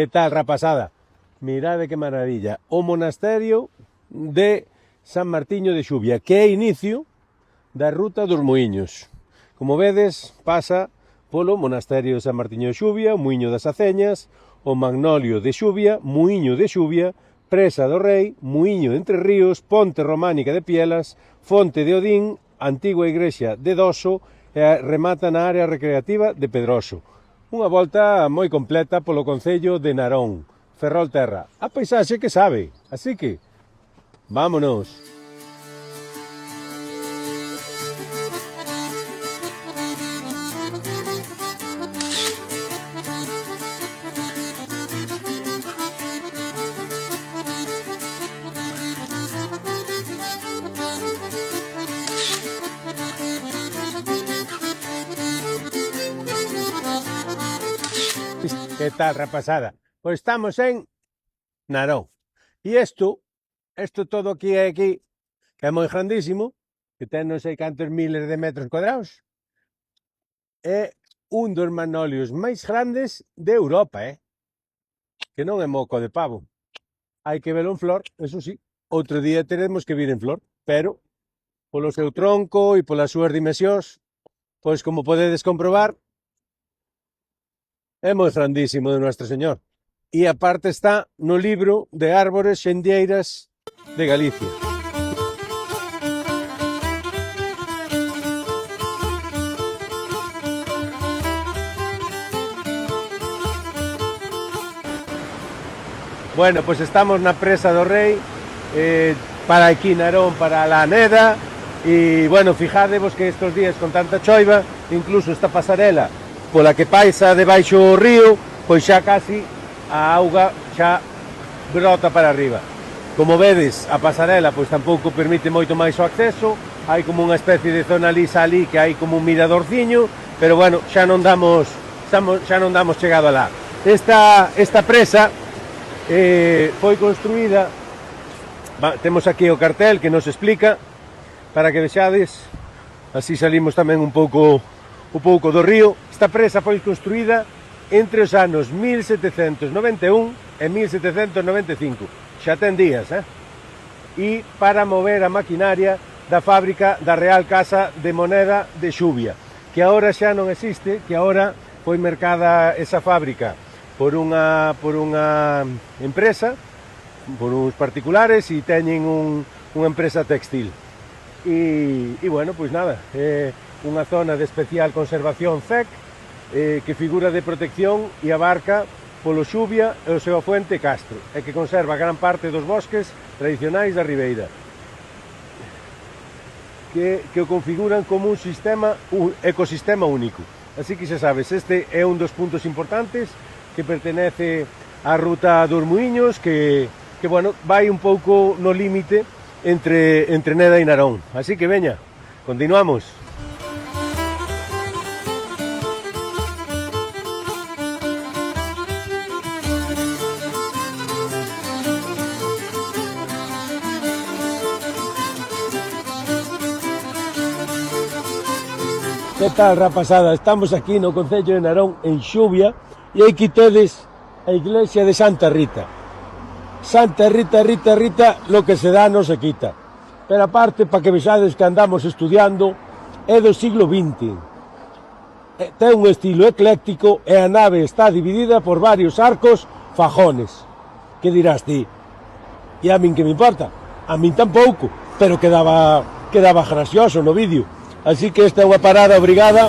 Que tal, rapazada? Mirade que maravilla. O monasterio de San Martiño de Xuvia, que é inicio da ruta dos Muiños. Como vedes, pasa polo monasterio de San Martiño de Xuvia, o Muiño das Aceñas, o Magnolio de Xuvia, Muiño de Xuvia, Presa do Rei, Muiño de Entre Ríos, Ponte Románica de Pielas, Fonte de Odín, Antigua Igrexa de Doso e remata na área recreativa de Pedroso. Unha volta moi completa polo concello de Narón, Ferrolterra. A paisaxe que sabe, así que vámonos. Que tal, rapazada? Pois estamos en Narón. E isto todo que é aquí, que é moi grandísimo, que ten non sei cantos miles de metros cuadrados, é un dos magnolios máis grandes de Europa, que non é moco de pavo. Hai que velo en flor, eso sí. Outro día teremos que vir en flor, pero polo seu tronco e polas súas dimensións, pois como podedes comprobar, é moi grandísimo de Nuestro Señor. E aparte está no libro de árbores xendieiras de Galicia. Bueno, pois estamos na Presa do Rei, para aquí Narón, para a Alameda, e, bueno, fijadevos que estes días con tanta choiva, incluso esta pasarela pola que paisa debaixo o río, pois xa casi a auga xa brota para arriba. Como vedes, a pasarela pois tampouco permite moito máis o acceso, hai como unha especie de zona lisa ali que hai como un miradorciño, pero bueno, xa non damos chegado alá. Esta presa foi construída, temos aquí o cartel que nos explica, para que vexades, así salimos tamén un pouco do río. Esta presa foi construída entre os anos 1791 e 1795. Xa ten días, E para mover a maquinaria da fábrica da Real Casa de Moneda de Xuvia, que agora xa non existe, que agora foi mercada esa fábrica por unha empresa, por uns particulares, e teñen unha empresa textil. E bueno, pois nada, é unha zona de especial conservación CEC, que figura de protección e abarca polo Xuvia e o seu afluente Castro, e que conserva gran parte dos bosques tradicionais da Ribeira, que o configuran como un ecosistema único. Así que xa sabes, este é un dos puntos importantes que pertenece á ruta dos Muiños, que bueno, vai un pouco no límite entre Neda e Narón. Así que veña, continuamos. Que tal, rapazada? Estamos aquí no concello de Narón, en Xuvia, e aquí tedes a iglesia de Santa Rita. Santa Rita, lo que se dá non se quita. Pero aparte, para que vexades que andamos estudiando, é do siglo XX. Ten un estilo ecléctico e a nave está dividida por varios arcos fajones. Que dirás ti? E a min que me importa? A min tampouco, pero quedaba gracioso no vídeo. Así que esta é unha parada obrigada